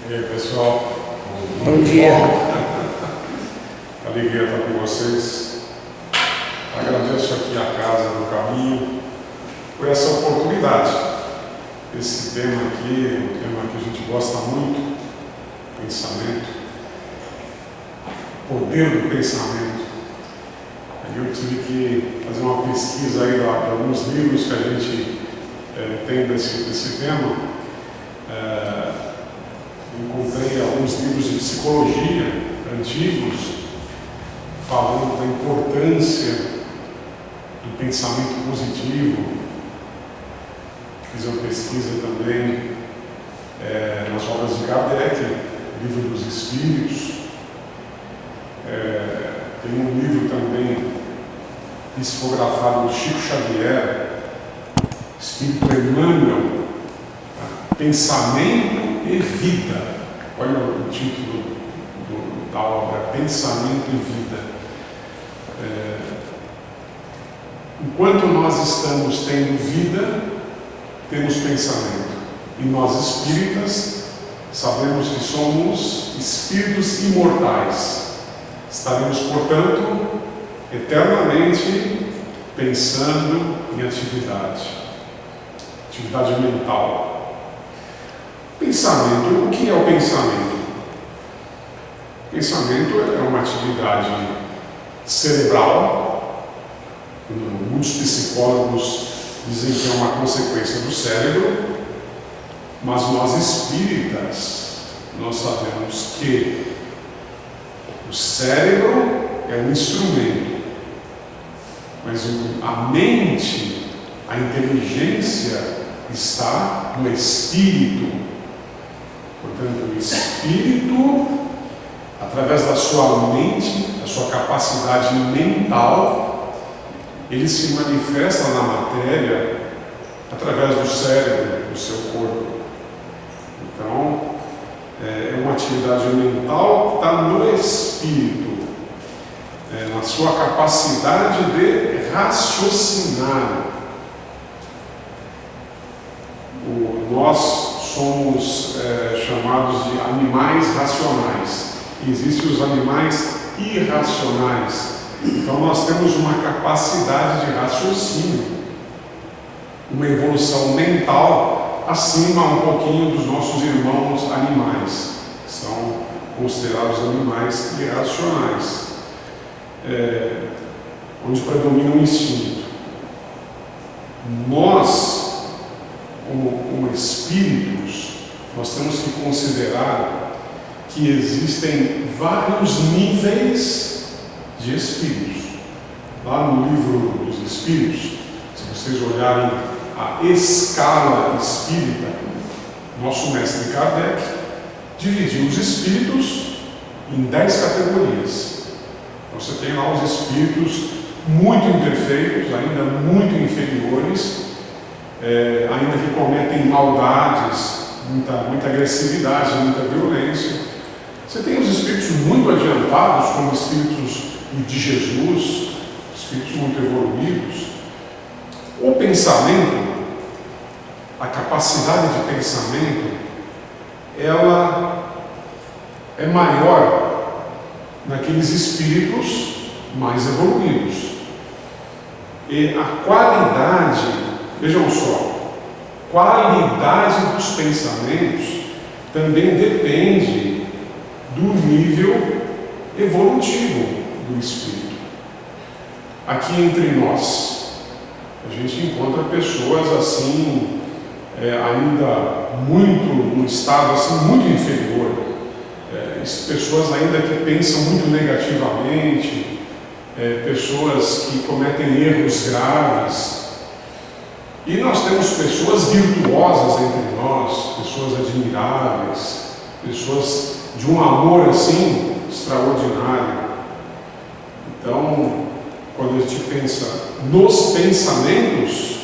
E aí, pessoal? Bom dia. Alegria estar com vocês. Agradeço aqui a Casa do Caminho por essa oportunidade. Esse tema aqui é um tema que a gente gosta muito, pensamento, poder do pensamento. Aí eu tive que fazer uma pesquisa aí de alguns livros que a gente tem desse tema. Encontrei alguns livros de psicologia antigos falando da importância do pensamento positivo. Fiz uma pesquisa também nas obras de Kardec, Livro dos Espíritos. Tem um livro também psicografado do Chico Xavier, Espírito Emmanuel, Pensamento e Vida. Olha o título da obra, Pensamento e Vida. Enquanto nós estamos tendo vida, temos pensamento. E nós espíritas sabemos que somos espíritos imortais. Estaremos, portanto, eternamente pensando em atividade mental. Pensamento, o que é o pensamento? Pensamento é uma atividade cerebral. Muitos psicólogos dizem que é uma consequência do cérebro, mas nós espíritas, nós sabemos que o cérebro é um instrumento, mas a mente, a inteligência está no espírito. Portanto, o espírito, através da sua mente, da sua capacidade mental, ele se manifesta na matéria através do cérebro, do seu corpo. Então, é uma atividade mental que está no espírito, na sua capacidade de raciocinar. Nós somos chamados de animais racionais. Existem os animais irracionais. Então nós temos uma capacidade de raciocínio, uma evolução mental acima um pouquinho dos nossos irmãos animais, que são considerados animais irracionais, onde predomina o instinto. Nós, como espíritos, nós temos que considerar que existem vários níveis de espíritos. Lá no Livro dos Espíritos, se vocês olharem a escala espírita, nosso mestre Kardec dividiu os espíritos em 10 categorias. Você tem lá os espíritos muito imperfeitos, ainda muito inferiores, ainda que cometem maldades, muita agressividade, muita violência. Você tem os espíritos muito adiantados, como espíritos de Jesus, espíritos muito evoluídos. O pensamento, a capacidade de pensamento, ela é maior naqueles espíritos mais evoluídos. E a qualidade, vejam só, qualidade dos pensamentos também depende do nível evolutivo do espírito. Aqui entre nós, a gente encontra pessoas assim, ainda muito, num estado assim, muito inferior, pessoas ainda que pensam muito negativamente, pessoas que cometem erros graves. E nós temos pessoas virtuosas entre nós, pessoas admiráveis, pessoas de um amor assim extraordinário. Então, quando a gente pensa nos pensamentos,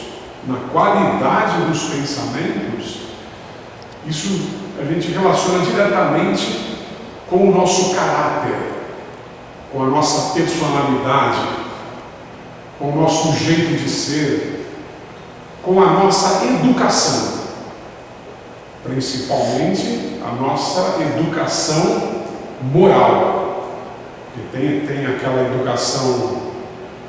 na qualidade dos pensamentos, isso a gente relaciona diretamente com o nosso caráter, com a nossa personalidade, com o nosso jeito de ser, com a nossa educação. principalmente a nossa educação moral. Porque tem aquela educação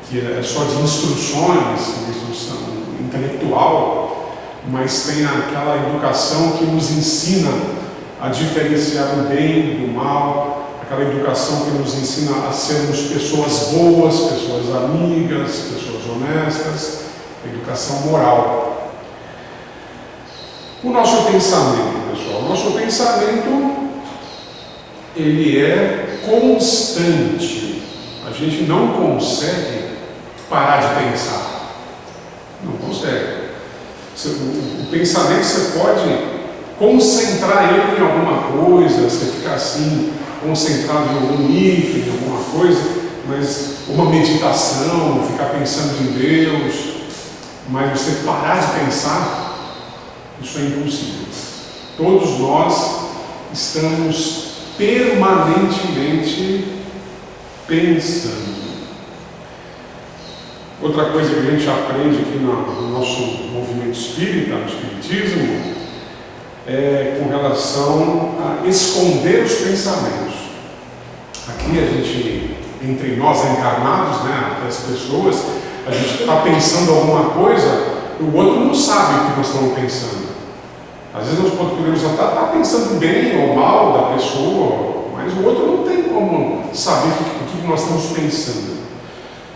que é só de instruções, instrução intelectual, mas tem aquela educação que nos ensina a diferenciar o bem do mal, aquela educação que nos ensina a sermos pessoas boas, pessoas amigas, pessoas honestas, educação moral. O nosso pensamento, pessoal, o nosso pensamento, ele é constante. A gente não consegue parar de pensar. Não consegue. O pensamento você pode concentrar ele em alguma coisa, você ficar assim, concentrado em algum item, em alguma coisa, mas uma meditação, ficar pensando em Deus, mas você parar de pensar, isso é impossível. Todos nós estamos permanentemente pensando. Outra coisa que a gente aprende aqui no nosso movimento espírita, no espiritismo, é com relação a esconder os pensamentos. Aqui a gente, entre nós encarnados, né, as pessoas, a gente está pensando alguma coisa, o outro não sabe o que nós estamos pensando. Às vezes nós podemos até estar pensando bem ou mal da pessoa, mas o outro não tem como saber o que nós estamos pensando.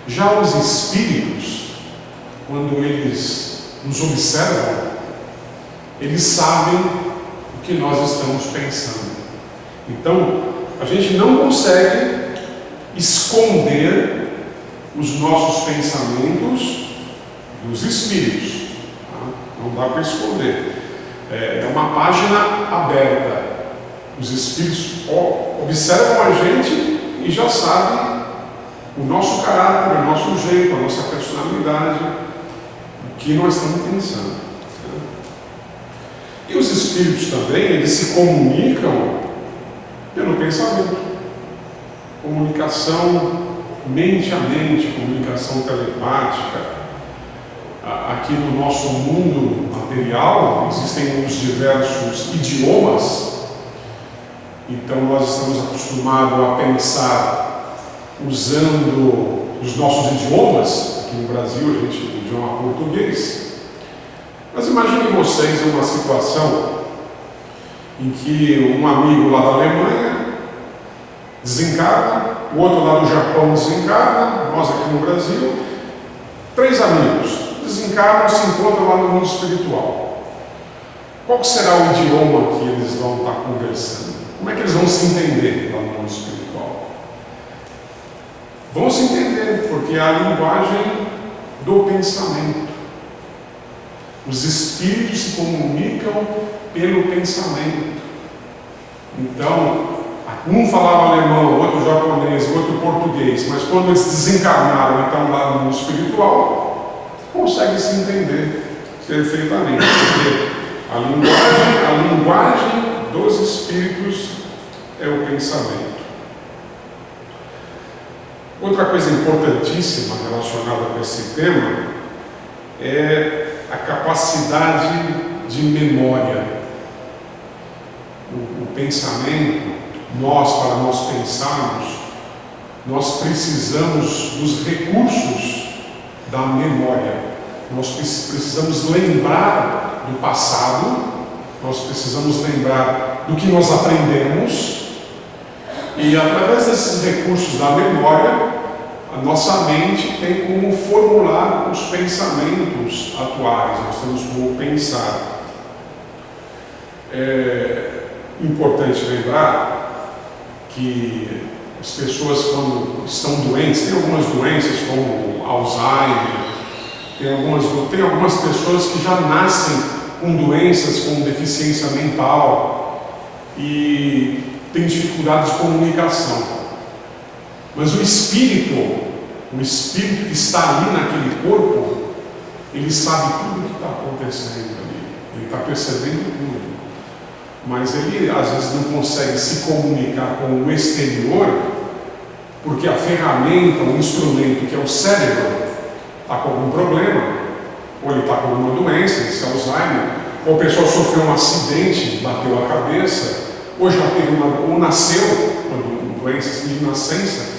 Já os espíritos, quando eles nos observam, eles sabem o que nós estamos pensando. Então, a gente não consegue esconder os nossos pensamentos dos espíritos. Tá? Não dá para esconder. É uma página aberta. Os espíritos observam a gente e já sabem o nosso caráter, o nosso jeito, a nossa personalidade, o que nós estamos pensando. E os espíritos também, eles se comunicam pelo pensamento. Comunicação mente a mente, comunicação telepática. Aqui no nosso mundo material existem os diversos idiomas, então nós estamos acostumados a pensar usando os nossos idiomas. Aqui no Brasil a gente tem o idioma português. Mas imaginem vocês uma situação em que um amigo lá da Alemanha desencarna, o outro lá do Japão desencarna, nós aqui no Brasil, 3 amigos desencarnam e se encontram lá no mundo espiritual. Qual será o idioma que eles vão estar conversando? Como é que eles vão se entender lá no mundo espiritual? Vão se entender, porque é a linguagem do pensamento. Os espíritos se comunicam pelo pensamento. Então, um falava alemão, o outro japonês, o outro português, mas quando eles desencarnaram e estão lá no mundo espiritual, conseguem se entender perfeitamente, porque a linguagem dos espíritos é o pensamento. Outra coisa importantíssima relacionada com esse tema é a capacidade de memória. O pensamento, para nós pensarmos, nós precisamos dos recursos da memória. Nós precisamos lembrar do passado, nós precisamos lembrar do que nós aprendemos, e através desses recursos da memória, a nossa mente tem como formular os pensamentos atuais, nós temos como pensar. É importante lembrar que as pessoas, quando estão doentes, tem algumas doenças como Alzheimer, tem algumas pessoas que já nascem com doenças com deficiência mental e têm dificuldade de comunicação. Mas o espírito que está ali naquele corpo, ele sabe tudo o que está acontecendo ali, ele está percebendo tudo. Mas ele às vezes não consegue se comunicar com o exterior, porque a ferramenta, o instrumento que é o cérebro, está com algum problema, ou ele está com alguma doença, esse Alzheimer, ou a pessoa sofreu um acidente, bateu a cabeça, ou já teve ou nasceu, uma doença de nascença,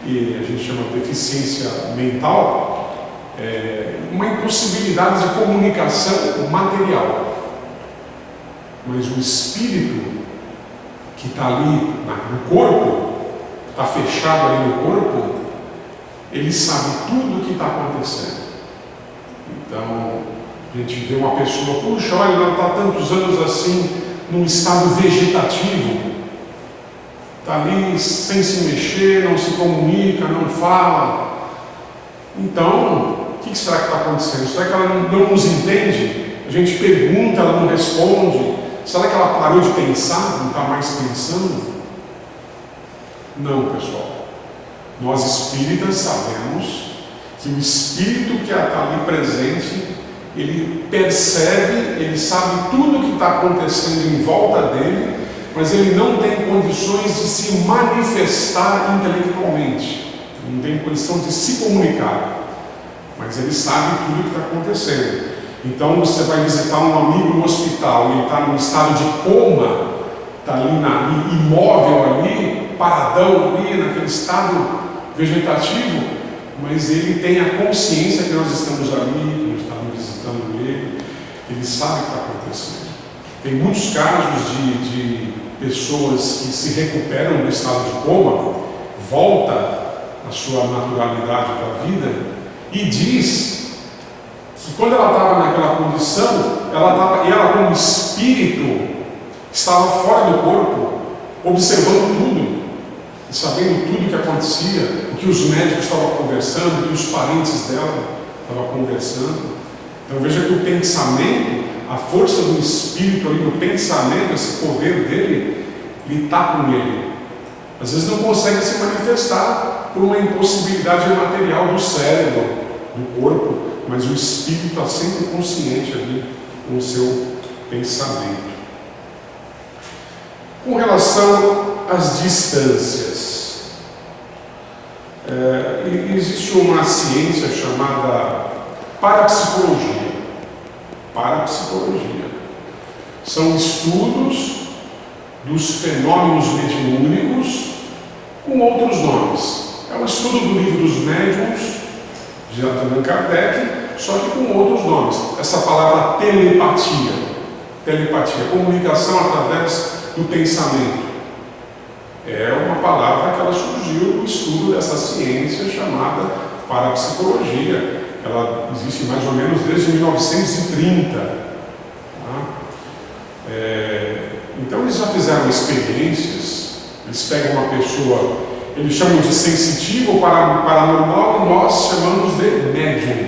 e a gente chama de deficiência mental, uma impossibilidade de comunicação material. Mas o espírito que está ali no corpo, está fechado ali no corpo, ele sabe tudo o que está acontecendo. Então, a gente vê uma pessoa, puxa, olha, ela está há tantos anos assim, num estado vegetativo, está ali sem se mexer, não se comunica, não fala. Então, o que será que está acontecendo? Será que ela não nos entende? A gente pergunta, ela não responde. Será que ela parou de pensar, não está mais pensando? Não, pessoal. Nós espíritas sabemos que o espírito que está ali presente, ele percebe, ele sabe tudo o que está acontecendo em volta dele, mas ele não tem condições de se manifestar intelectualmente, não tem condição de se comunicar, mas ele sabe tudo o que está acontecendo. Então você vai visitar um amigo no hospital e ele está num estado de coma, está ali imóvel ali, paradão ali, naquele estado vegetativo, mas ele tem a consciência que nós estamos ali, que nós estamos visitando ele sabe o que está acontecendo. Tem muitos casos de pessoas que se recuperam do estado de coma, volta à sua naturalidade da vida e diz que quando ela estava naquela condição, ela como espírito estava fora do corpo, observando tudo, sabendo tudo o que acontecia, o que os médicos estavam conversando, o que os parentes dela estavam conversando. Então veja que o pensamento, a força do espírito ali, do pensamento, esse poder dele, ele está com ele. Às vezes não consegue se manifestar por uma impossibilidade material do cérebro, do corpo, mas o espírito está sempre consciente ali com o seu pensamento. Com relação às distâncias, existe uma ciência chamada parapsicologia. Parapsicologia são estudos dos fenômenos mediúnicos com outros nomes. É um estudo do livro dos médiuns de Allan Kardec, só que com outros nomes. Essa palavra telepatia, comunicação através do pensamento, é uma palavra que ela surgiu do estudo dessa ciência chamada parapsicologia. Ela existe mais ou menos desde 1930. Então eles já fizeram experiências, eles pegam uma pessoa, eles chamam de sensitivo ou paranormal, e nós chamamos de médium,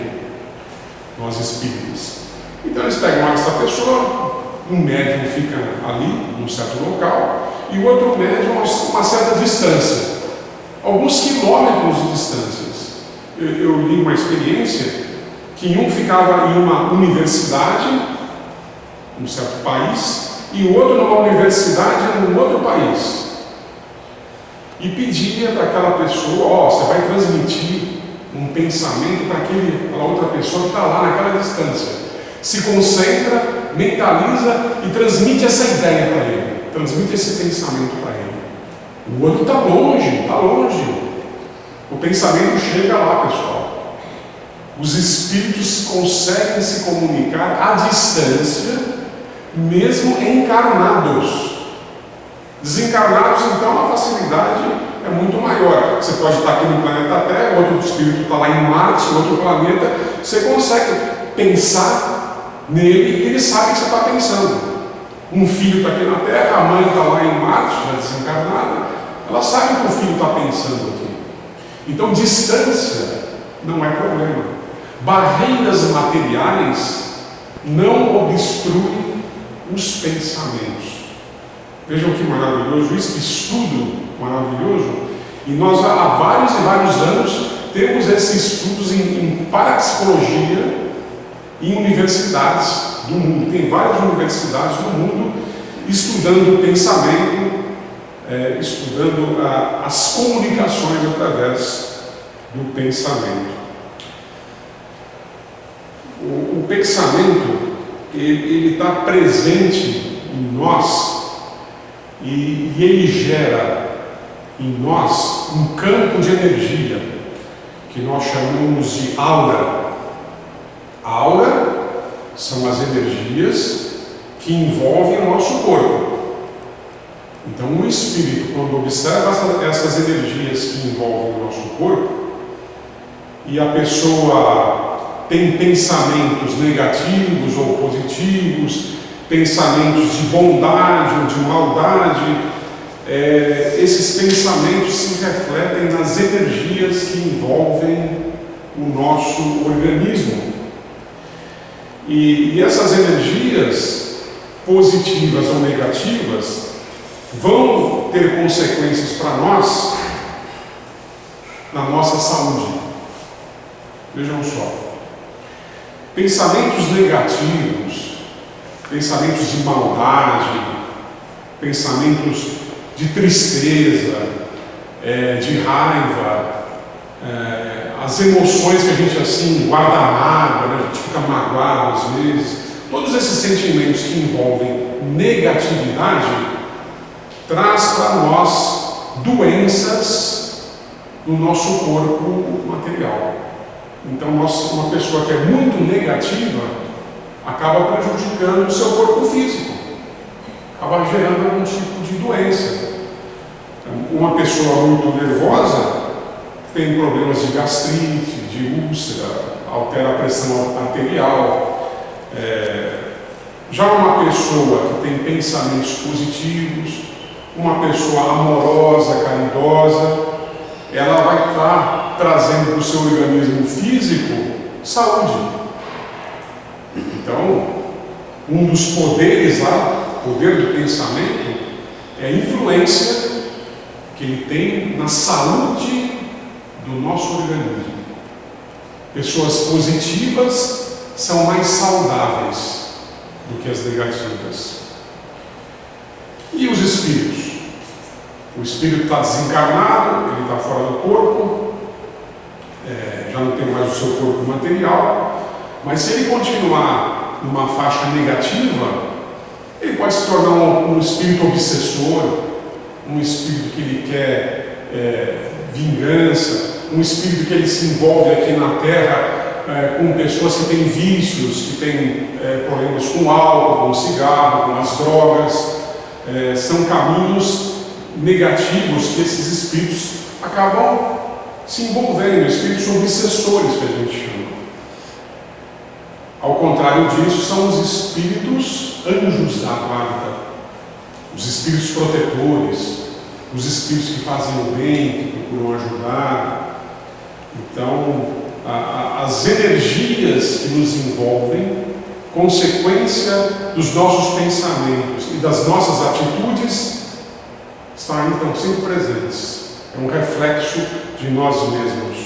nós espíritas. Então eles pegam essa pessoa, um médium fica ali, num certo local, e o outro médium a uma certa distância, alguns quilômetros de distâncias. Eu li uma experiência que um ficava em uma universidade, num certo país, e o outro numa universidade num outro país. E pedia para aquela pessoa, você vai transmitir um pensamento para aquela outra pessoa que está lá naquela distância. Se concentra, mentaliza e transmite essa ideia para ele, transmite esse pensamento para ele. O outro está longe. O pensamento chega lá, pessoal. Os espíritos conseguem se comunicar à distância, mesmo encarnados. Desencarnados, então, a facilidade é muito maior. Você pode estar aqui no planeta Terra, outro espírito está lá em Marte, outro planeta. Você consegue pensar nele e ele sabe o que você está pensando. Um filho está aqui na Terra, a mãe está lá em Marte, já desencarnada. Ela sabe o que o filho está pensando aqui. Então, distância não é problema. Barreiras materiais não obstruem os pensamentos. Vejam que maravilhoso isso, que estudo maravilhoso. E nós há vários e vários anos temos esses estudos em parapsicologia em universidades do mundo. Tem várias universidades do mundo estudando o pensamento, estudando as comunicações através do pensamento. O pensamento, ele está presente em nós e ele gera em nós um campo de energia que nós chamamos de aura. A aura são as energias que envolvem o nosso corpo. Então, o espírito, quando observa essas energias que envolvem o nosso corpo, e a pessoa tem pensamentos negativos ou positivos, pensamentos de bondade ou de maldade, esses pensamentos se refletem nas energias que envolvem o nosso organismo. E essas energias, positivas ou negativas, vão ter consequências para nós na nossa saúde. Vejam só. Pensamentos negativos, pensamentos de maldade, pensamentos de tristeza, de raiva, as emoções que a gente assim guarda mágoa, né? A gente fica magoado às vezes, todos esses sentimentos que envolvem negatividade traz para nós doenças no nosso corpo material. Então, uma pessoa que é muito negativa acaba prejudicando o seu corpo físico, acaba gerando algum tipo de doença. Uma pessoa muito nervosa tem problemas de gastrite, de úlcera, altera a pressão arterial. Já uma pessoa que tem pensamentos positivos, uma pessoa amorosa, caridosa, ela vai estar trazendo para o seu organismo físico saúde. Então, um dos poderes lá, o poder do pensamento, é a influência que ele tem na saúde do nosso organismo. Pessoas positivas são mais saudáveis do que as negativas. E os espíritos? O espírito está desencarnado, ele está fora do corpo, já não tem mais o seu corpo material, mas se ele continuar numa faixa negativa, ele pode se tornar um espírito obsessor, um espírito que ele quer vingança, um espírito que ele se envolve aqui na Terra com pessoas que têm vícios, que têm problemas com o álcool, com o cigarro, com as drogas. São caminhos negativos que esses espíritos acabam se envolvendo, espíritos obsessores que a gente chama. Ao contrário disso, são os espíritos anjos da guarda, os espíritos protetores, os espíritos que fazem o bem, que procuram ajudar. Então, as energias que nos envolvem, consequência dos nossos pensamentos e das nossas atitudes, estão então sempre presentes. É um reflexo de nós mesmos.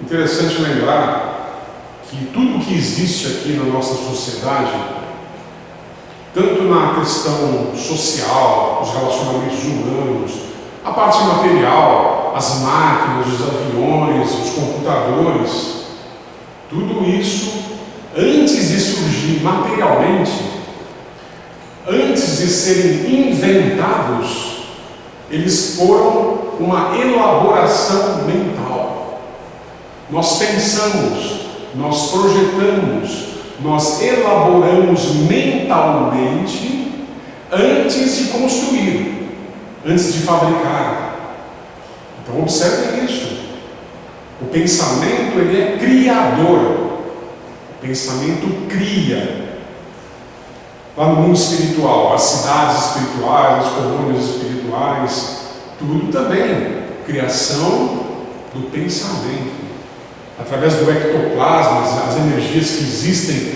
Interessante lembrar que tudo que existe aqui na nossa sociedade, tanto na questão social, os relacionamentos humanos, a parte material, as máquinas, os aviões, os computadores, tudo isso, antes de surgir materialmente, antes de serem inventados, eles foram uma elaboração mental. Nós pensamos, nós projetamos, nós elaboramos mentalmente antes de construir, antes de fabricar. Então observem isso. O pensamento, ele é criador. O pensamento cria. Lá no mundo espiritual, as cidades espirituais, as colônias espirituais, tudo também criação do pensamento. Através do ectoplasma, as energias que existem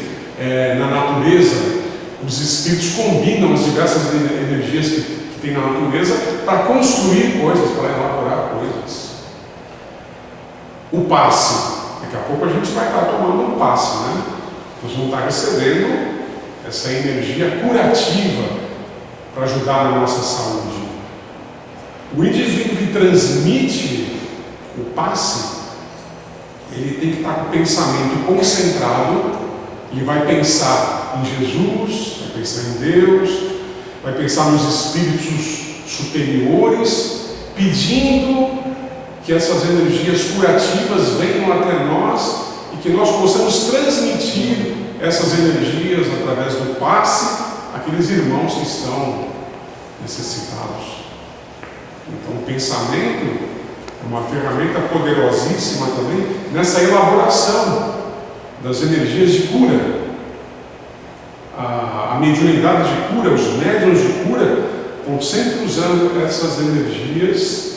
na natureza, os espíritos combinam as diversas energias que tem na natureza para construir coisas, para elaborar coisas. O passe, daqui a pouco a gente vai estar tomando um passe, né? Nós vamos estar recebendo essa energia curativa para ajudar na nossa saúde. O indivíduo que transmite o passe, ele tem que estar com o pensamento concentrado Ele vai pensar em Jesus, vai pensar em Deus, vai pensar nos espíritos superiores, pedindo que essas energias curativas venham até nós e que nós possamos transmitir essas energias através do passe àqueles irmãos que estão necessitados. Então, o pensamento é uma ferramenta poderosíssima também nessa elaboração das energias de cura. A mediunidade de cura, os médiuns de cura, estão sempre usando essas energias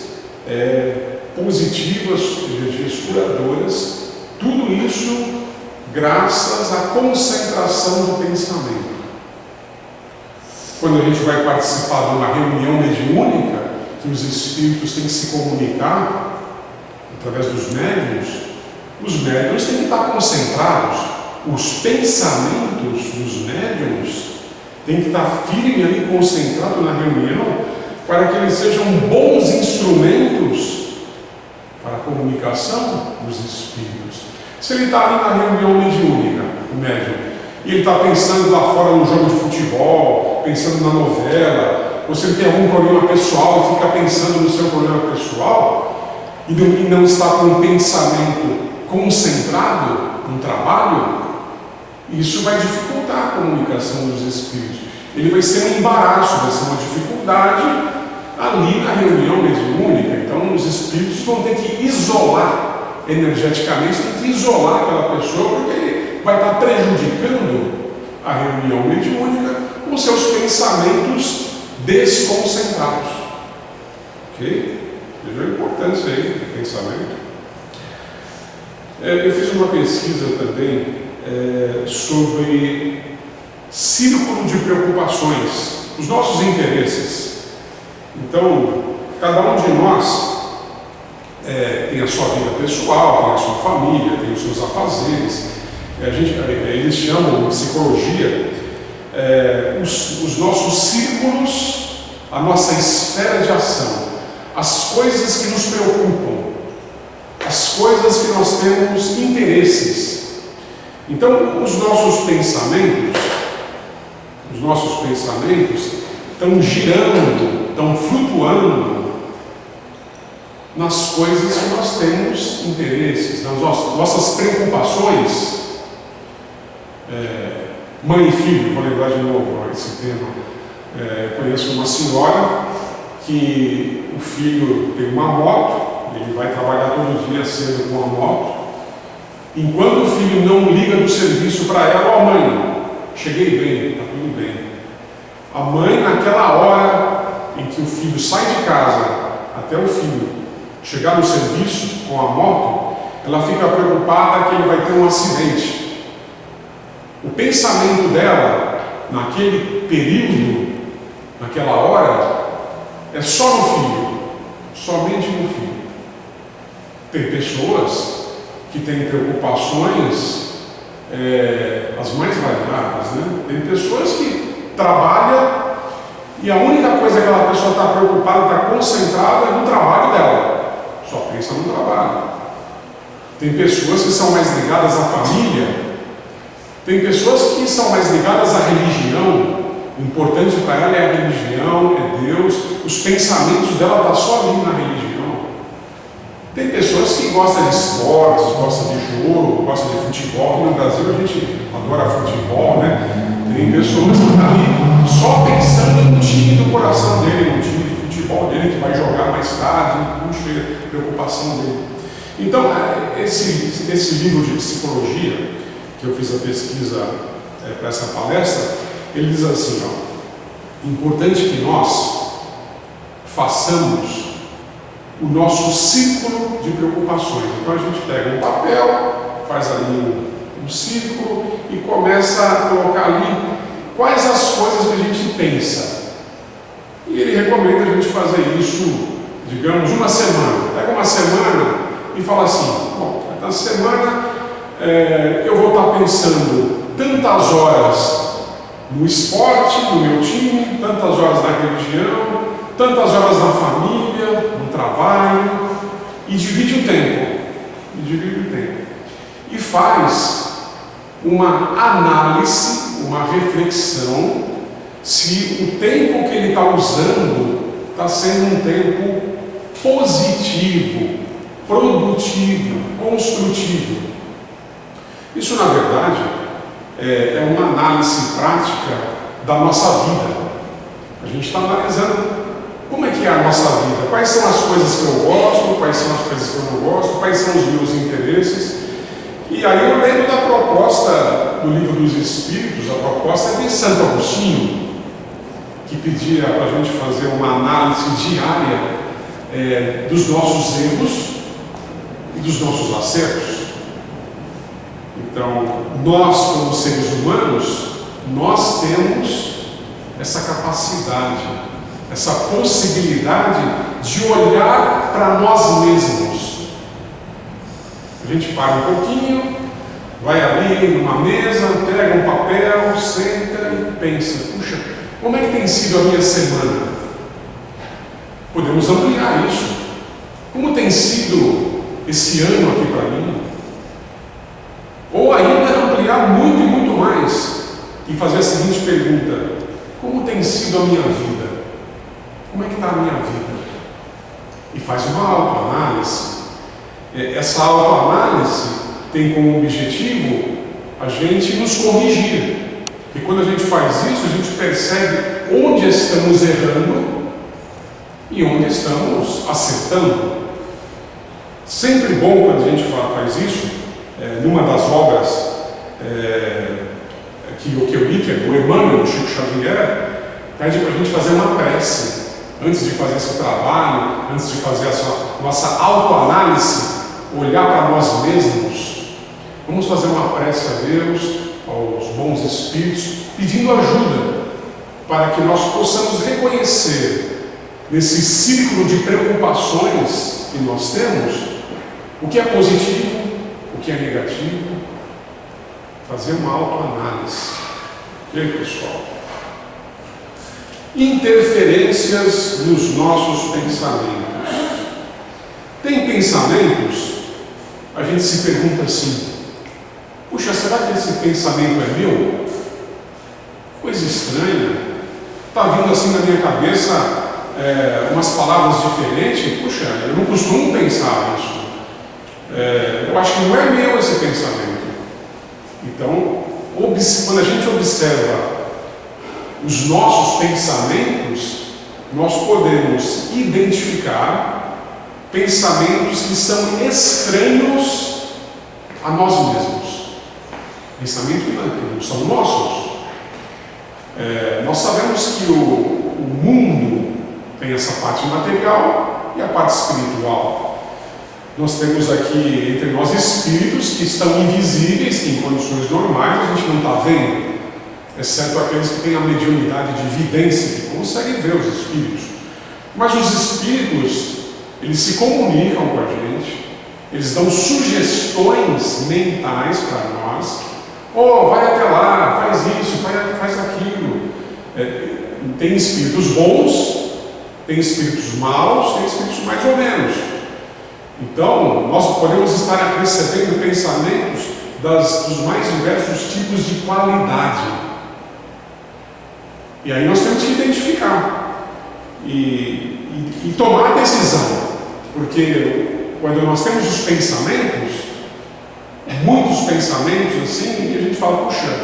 positivas, energias curadoras, tudo isso graças à concentração do pensamento. Quando a gente vai participar de uma reunião mediúnica, que os espíritos têm que se comunicar através dos médiuns, os médiuns têm que estar concentrados, os pensamentos dos médiuns têm que estar firme ali, concentrado na reunião, para que eles sejam bons instrumentos para a comunicação dos espíritos. Se ele está ali na reunião mediúnica, o médium, e ele está pensando lá fora no jogo de futebol, pensando na novela, ou se ele tem algum problema pessoal e fica pensando no seu problema pessoal, e não está com um pensamento concentrado no trabalho, isso vai dificultar a comunicação dos espíritos. Ele vai ser um embaraço, vai ser uma dificuldade ali na reunião mediúnica. Então os espíritos vão ter que isolar energeticamente, tem que isolar aquela pessoa, porque ele vai estar prejudicando a reunião mediúnica com seus pensamentos desconcentrados. Ok? Veja a importância aí do pensamento. Eu fiz uma pesquisa também sobre círculo de preocupações, os nossos interesses. Então, cada um de nós tem a sua vida pessoal, tem a sua família, tem os seus afazeres. Eles chamam em psicologia os nossos círculos, a nossa esfera de ação, as coisas que nos preocupam, as coisas que nós temos interesses. Então, os nossos pensamentos estão girando, estão flutuando nas coisas que nós temos interesses, nas nossas preocupações. Mãe e filho, vou lembrar de novo esse tema. Conheço uma senhora que o filho tem uma moto, ele vai trabalhar todo dia cedo com a moto. Enquanto o filho não liga do serviço para ela, mãe, cheguei bem, está tudo bem. A mãe, naquela hora em que o filho sai de casa até o filho chegar no serviço com a moto, ela fica preocupada que ele vai ter um acidente. O pensamento dela, naquele período, naquela hora, é só no filho, somente no filho. Tem pessoas que têm preocupações as mais variadas, né? Tem pessoas que trabalham e a única coisa que aquela pessoa está preocupada, está concentrada é no trabalho dela, só pensa no trabalho. Tem pessoas que são mais ligadas à família, tem pessoas que são mais ligadas à religião. O importante para ela é a religião, é Deus, os pensamentos dela estão só ali na religião. Tem pessoas que gostam de esportes, gostam de jogo, gostam de futebol. Aqui no Brasil a gente adora futebol, né? Tem pessoas que estão ali só pensando no time do coração dele, no time de futebol dele que vai jogar mais tarde, não chega a preocupação dele. Então, esse livro de psicologia, que eu fiz a pesquisa para essa palestra, ele diz assim, importante que nós façamos o nosso círculo de preocupações. Então a gente pega um papel, faz ali um círculo e começa a colocar ali quais as coisas que a gente pensa. E ele recomenda a gente fazer isso, digamos, uma semana. Pega uma semana e fala assim, bom, na semana eu vou estar pensando tantas horas no esporte, no meu time, tantas horas na religião, tantas horas na família, no trabalho, e divide o tempo. E faz uma análise, uma reflexão, se o tempo que ele está usando está sendo um tempo positivo, produtivo, construtivo. Isso, na verdade, é uma análise prática da nossa vida. A gente está analisando como é que é a nossa vida, quais são as coisas que eu gosto, quais são as coisas que eu não gosto, quais são os meus interesses. E aí eu lembro da proposta do Livro dos Espíritos, a proposta é de Santo Agostinho, que pedia para a gente fazer uma análise diária dos nossos erros e dos nossos acertos. Então, nós como seres humanos, nós temos essa capacidade, essa possibilidade de olhar para nós mesmos. A gente para um pouquinho, vai ali numa mesa, pega um papel, senta e pensa: puxa, como é que tem sido a minha semana? Podemos ampliar isso. Como tem sido esse ano aqui para mim? Ou ainda ampliar muito e muito mais e fazer a seguinte pergunta: como tem sido a minha vida? Como é que está a minha vida? E faz uma autoanálise. Essa autoanálise tem como objetivo a gente nos corrigir. E quando a gente faz isso, a gente percebe onde estamos errando e onde estamos acertando. Sempre bom quando a gente faz isso. Numa das obras que eu li, que é do Emmanuel, do Chico Xavier, pede para a gente fazer uma prece antes de fazer esse trabalho, antes de fazer a nossa autoanálise, olhar para nós mesmos. Vamos fazer uma prece a Deus, aos bons espíritos, pedindo ajuda para que nós possamos reconhecer nesse círculo de preocupações que nós temos o que é positivo, o que é negativo. Fazer uma autoanálise. E aí, pessoal? Interferências nos nossos pensamentos. Tem pensamentos, a gente se pergunta assim: puxa, será que esse pensamento é meu? Coisa estranha. Está vindo assim na minha cabeça umas palavras diferentes. Puxa, eu não costumo pensar isso. Eu acho que não é meu esse pensamento. Então, quando a gente observa os nossos pensamentos, nós podemos identificar pensamentos que são estranhos a nós mesmos. Pensamentos que não são nossos. Nós sabemos que o mundo tem essa parte material e a parte espiritual. Nós temos aqui entre nós espíritos que estão invisíveis, que em condições normais a gente não está vendo, exceto aqueles que têm a mediunidade de vidência, que conseguem ver os espíritos. Mas os espíritos, eles se comunicam com a gente, eles dão sugestões mentais para nós. Vai até lá, faz isso, faz aquilo. Tem espíritos bons, tem espíritos maus, tem espíritos mais ou menos. Então, nós podemos estar recebendo pensamentos dos mais diversos tipos de qualidade. E aí nós temos que identificar e tomar a decisão. Porque quando nós temos os pensamentos, muitos pensamentos assim, e a gente fala: puxa,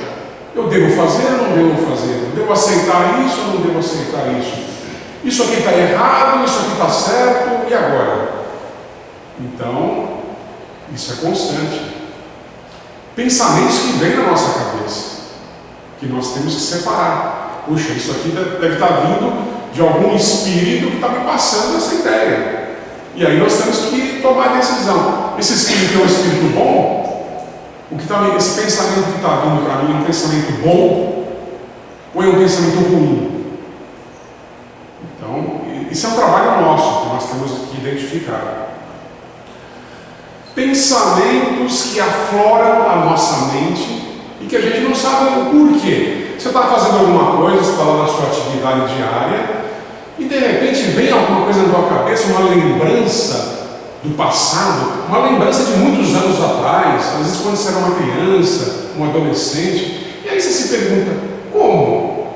eu devo fazer ou não devo fazer? Eu devo aceitar isso ou não devo aceitar isso? Isso aqui está errado, isso aqui está certo, e agora? Então, isso é constante. Pensamentos que vêm na nossa cabeça, que nós temos que separar. Puxa, isso aqui deve estar vindo de algum espírito que está me passando essa ideia. E aí nós temos que tomar a decisão. Esse espírito é um espírito bom? Esse pensamento que está vindo para mim é um pensamento bom? Ou é um pensamento ruim? Então, isso é um trabalho nosso, que nós temos que identificar. Pensamentos que afloram a nossa mente e que a gente não sabe o porquê. Você está fazendo alguma coisa, você está lá na sua atividade diária e de repente vem alguma coisa na tua cabeça, uma lembrança do passado, uma lembrança de muitos anos atrás, às vezes quando você era uma criança, um adolescente, e aí você se pergunta, como?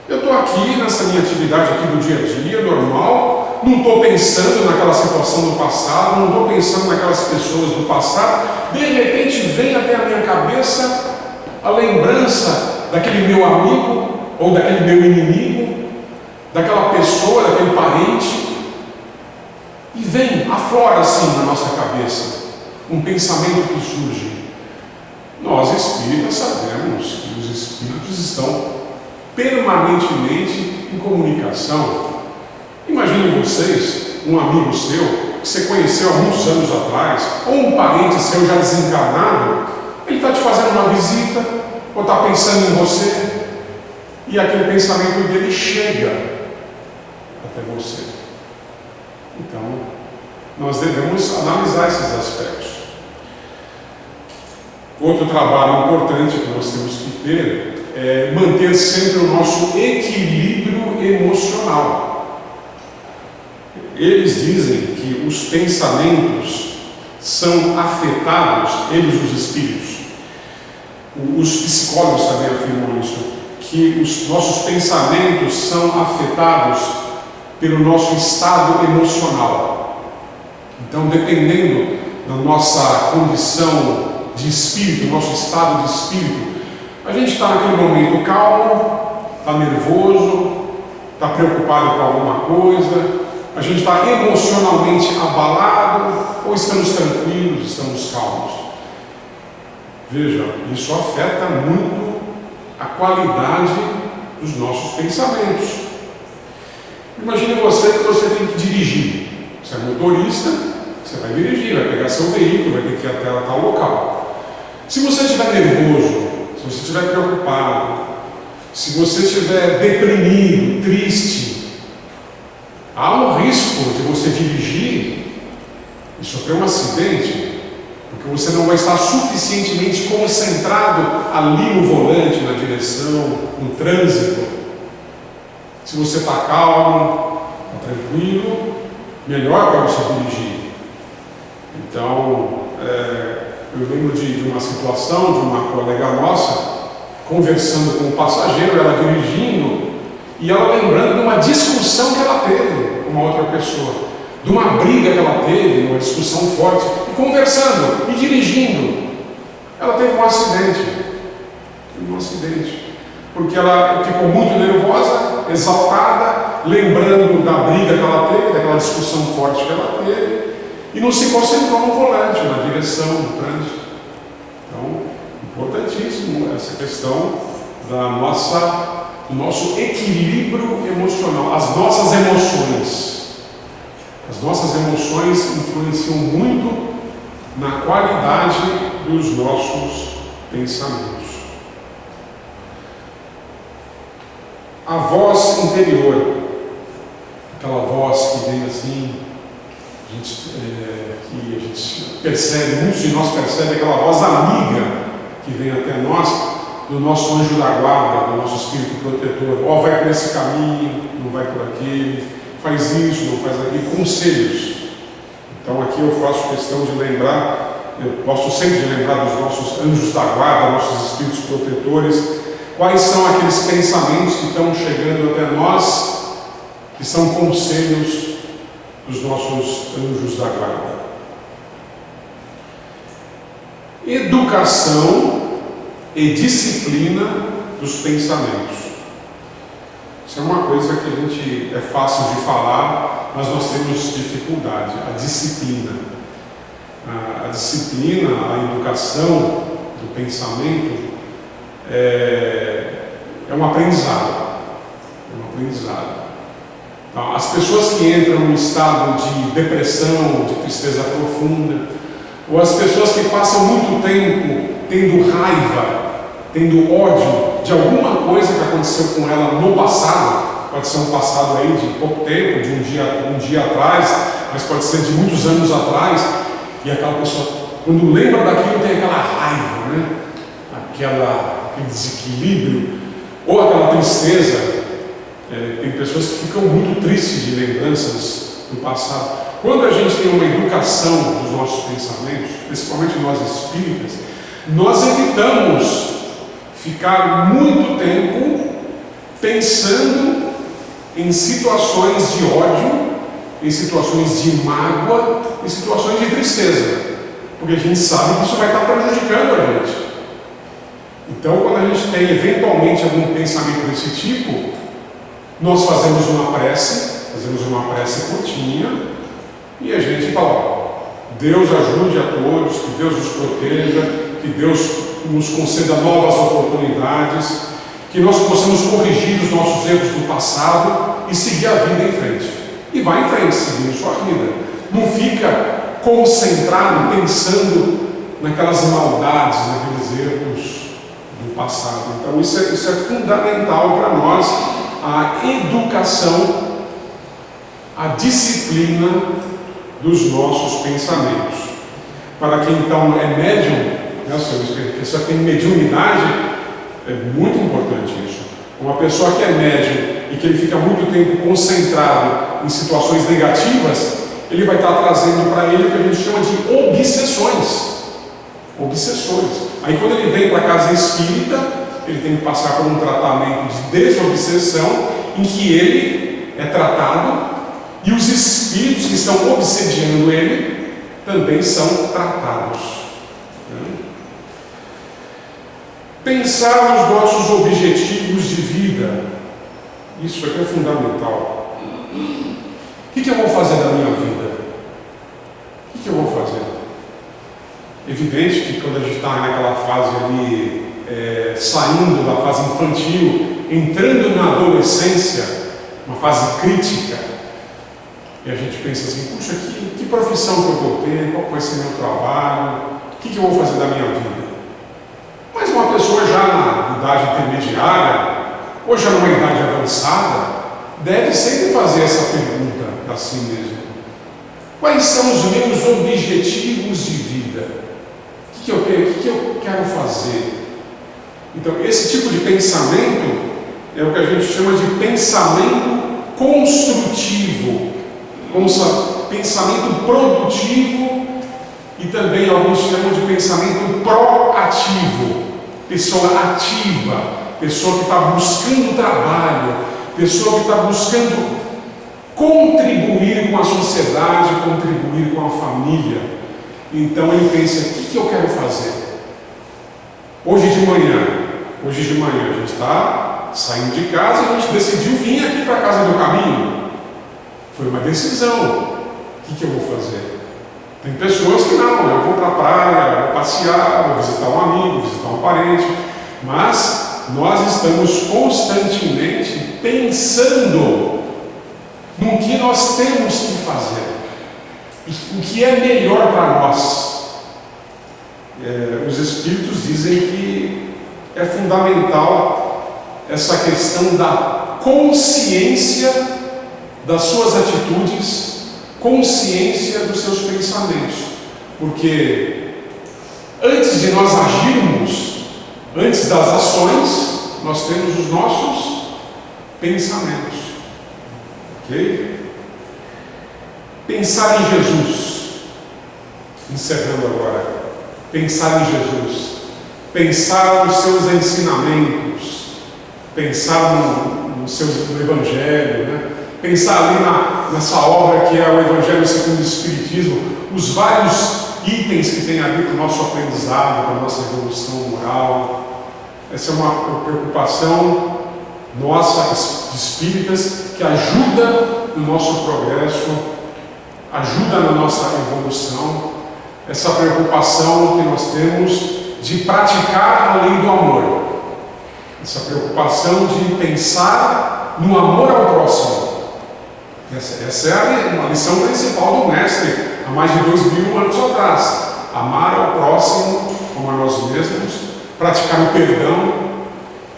Eu estou aqui nessa minha atividade aqui do dia a dia, normal, não estou pensando naquela situação do passado, não estou pensando naquelas pessoas do passado, de repente vem até a minha cabeça a lembrança daquele meu amigo, ou daquele meu inimigo, daquela pessoa, daquele parente, e vem, aflora assim na nossa cabeça, um pensamento que surge. Nós espíritas sabemos que os espíritos estão permanentemente em comunicação. Imagine vocês, um amigo seu, que você conheceu há muitos anos atrás, ou um parente seu já desencarnado, ele está te fazendo uma visita, ou está pensando em você, e aquele pensamento dele chega até você. Então, nós devemos analisar esses aspectos. Outro trabalho importante que nós temos que ter é manter sempre o nosso equilíbrio emocional. Eles dizem que os pensamentos são afetados, eles, os espíritos. Os psicólogos também afirmam isso, que os nossos pensamentos são afetados pelo nosso estado emocional. Então, dependendo da nossa condição de espírito, nosso estado de espírito, a gente está naquele momento calmo, está nervoso, está preocupado com alguma coisa, a gente está emocionalmente abalado, ou estamos tranquilos, estamos calmos. Veja, isso afeta muito a qualidade dos nossos pensamentos. Imagine você que você tem que dirigir. Você é motorista, você vai dirigir, vai pegar seu veículo, vai ter que ir até tal local. Se você estiver nervoso, se você estiver preocupado, se você estiver deprimido, triste, há um risco de você dirigir e sofrer um acidente, porque você não vai estar suficientemente concentrado ali no volante, na direção, no trânsito. Se você está calmo, está tranquilo, melhor para você dirigir. Então, eu lembro de uma situação de uma colega nossa conversando com um passageiro, ela dirigindo, e ela lembrando de uma discussão que ela teve com uma outra pessoa, de uma briga que ela teve, uma discussão forte, e conversando, e dirigindo. Ela teve um acidente, porque ela ficou muito nervosa, exaltada, lembrando da briga que ela teve, daquela discussão forte que ela teve, e não se concentrou no volante, na direção do trânsito. Então, importantíssimo essa questão do nosso equilíbrio emocional, as nossas emoções. As nossas emoções influenciam muito na qualidade dos nossos pensamentos. A voz interior, aquela voz que vem assim, que a gente percebe, muitos de nós percebem aquela voz amiga que vem até nós, do nosso anjo da guarda, do nosso espírito protetor. Ó, vai por esse caminho, não vai por aquele, faz isso, não faz aquilo, conselhos. Então aqui eu faço questão de lembrar, eu gosto sempre de lembrar dos nossos anjos da guarda, nossos espíritos protetores, quais são aqueles pensamentos que estão chegando até nós, que são conselhos dos nossos anjos da guarda. Educação e disciplina dos pensamentos. Isso é uma coisa que a gente é fácil de falar, mas nós temos dificuldade. A disciplina. A disciplina, a educação do pensamento é um aprendizado. Então, as pessoas que entram num estado de depressão, de tristeza profunda, ou as pessoas que passam muito tempo tendo raiva, tendo ódio de alguma coisa que aconteceu com ela no passado, pode ser um passado aí de pouco tempo, de um dia atrás, mas pode ser de muitos anos atrás, e aquela pessoa, quando lembra daquilo, tem aquela raiva, né? Aquele desequilíbrio, ou aquela tristeza. Tem pessoas que ficam muito tristes de lembranças do passado. Quando a gente tem uma educação dos nossos pensamentos, principalmente nós espíritas, Nós evitamos ficar muito tempo pensando em situações de ódio, em situações de mágoa, em situações de tristeza, porque a gente sabe que isso vai estar prejudicando a gente. Então, quando a gente tem eventualmente algum pensamento desse tipo, nós fazemos uma prece curtinha, e a gente fala: ó, Deus ajude a todos, que Deus nos proteja, que Deus nos conceda novas oportunidades, que nós possamos corrigir os nossos erros do passado e seguir a vida em frente. E vai em frente, seguindo sua vida. Não fica concentrado, pensando naquelas maldades, naqueles erros do passado. Então isso é fundamental para nós, a educação, a disciplina dos nossos pensamentos. Para quem então é médium, né, a pessoa tem mediunidade, é muito importante isso. Uma pessoa que é médium e que ele fica muito tempo concentrado em situações negativas, ele vai estar trazendo para ele o que a gente chama de obsessões. Aí quando ele vem para a casa espírita, ele tem que passar por um tratamento de desobsessão, em que ele é tratado e os espíritos que estão obsediando ele também são tratados. Pensar nos nossos objetivos de vida, isso aqui é fundamental. O que eu vou fazer da minha vida? O que eu vou fazer? Evidente que quando a gente está naquela fase ali, saindo da fase infantil, entrando na adolescência, uma fase crítica, e a gente pensa assim: puxa, que profissão que eu vou ter? Qual vai ser meu trabalho? O que eu vou fazer da minha vida? Mas uma pessoa já na idade intermediária, ou já numa idade avançada, deve sempre fazer essa pergunta a si mesmo: quais são os meus objetivos de vida? O que eu quero fazer? Então, esse tipo de pensamento é o que a gente chama de pensamento construtivo, pensamento produtivo, e também alguns chamam de pensamento proativo, pessoa ativa, pessoa que está buscando trabalho, pessoa que está buscando contribuir com a sociedade, contribuir com a família. Então ele pensa: o que eu quero fazer? Hoje de manhã a gente está saindo de casa e a gente decidiu vir aqui para a Casa do Caminho. Foi uma decisão. O que eu vou fazer? Tem pessoas que não, eu vou para a praia, vou passear, vou visitar um amigo, visitar um parente, mas nós estamos constantemente pensando no que nós temos que fazer, o que é melhor para nós. Os Espíritos dizem que é fundamental essa questão da consciência das suas atitudes, consciência dos seus pensamentos, porque antes de nós agirmos, antes das ações, nós temos os nossos pensamentos. Ok? Pensar em Jesus, encerrando agora, pensar em Jesus, pensar nos seus ensinamentos, pensar no Evangelho, né? Pensar ali nessa obra que é o Evangelho segundo o Espiritismo, os vários itens que tem ali para o nosso aprendizado, para a nossa evolução moral. Essa é uma preocupação nossa, de espíritas, que ajuda no nosso progresso, ajuda na nossa evolução. Essa preocupação que nós temos de praticar a lei do amor, essa preocupação de pensar no amor ao próximo. Essa é a lição principal do Mestre há mais de 2000 anos atrás: amar ao próximo como a nós mesmos, praticar o perdão.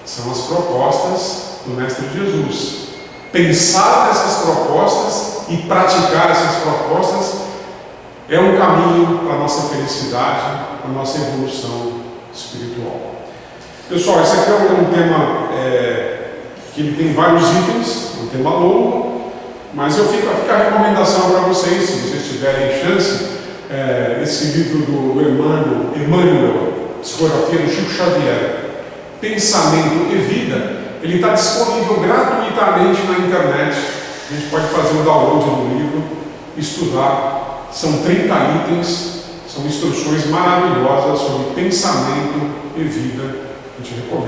São as propostas do Mestre Jesus. Pensar nessas propostas e praticar essas propostas é um caminho para a nossa felicidade, para a nossa evolução espiritual. Pessoal, esse aqui é um tema que ele tem vários itens, é um tema longo, mas fica a recomendação para vocês, se vocês tiverem chance, esse livro do Emmanuel, psicografia do Chico Xavier, Pensamento e Vida, ele está disponível gratuitamente na internet. A gente pode fazer o download do livro, estudar. São 30 itens, são instruções maravilhosas sobre pensamento e vida. A gente recomenda.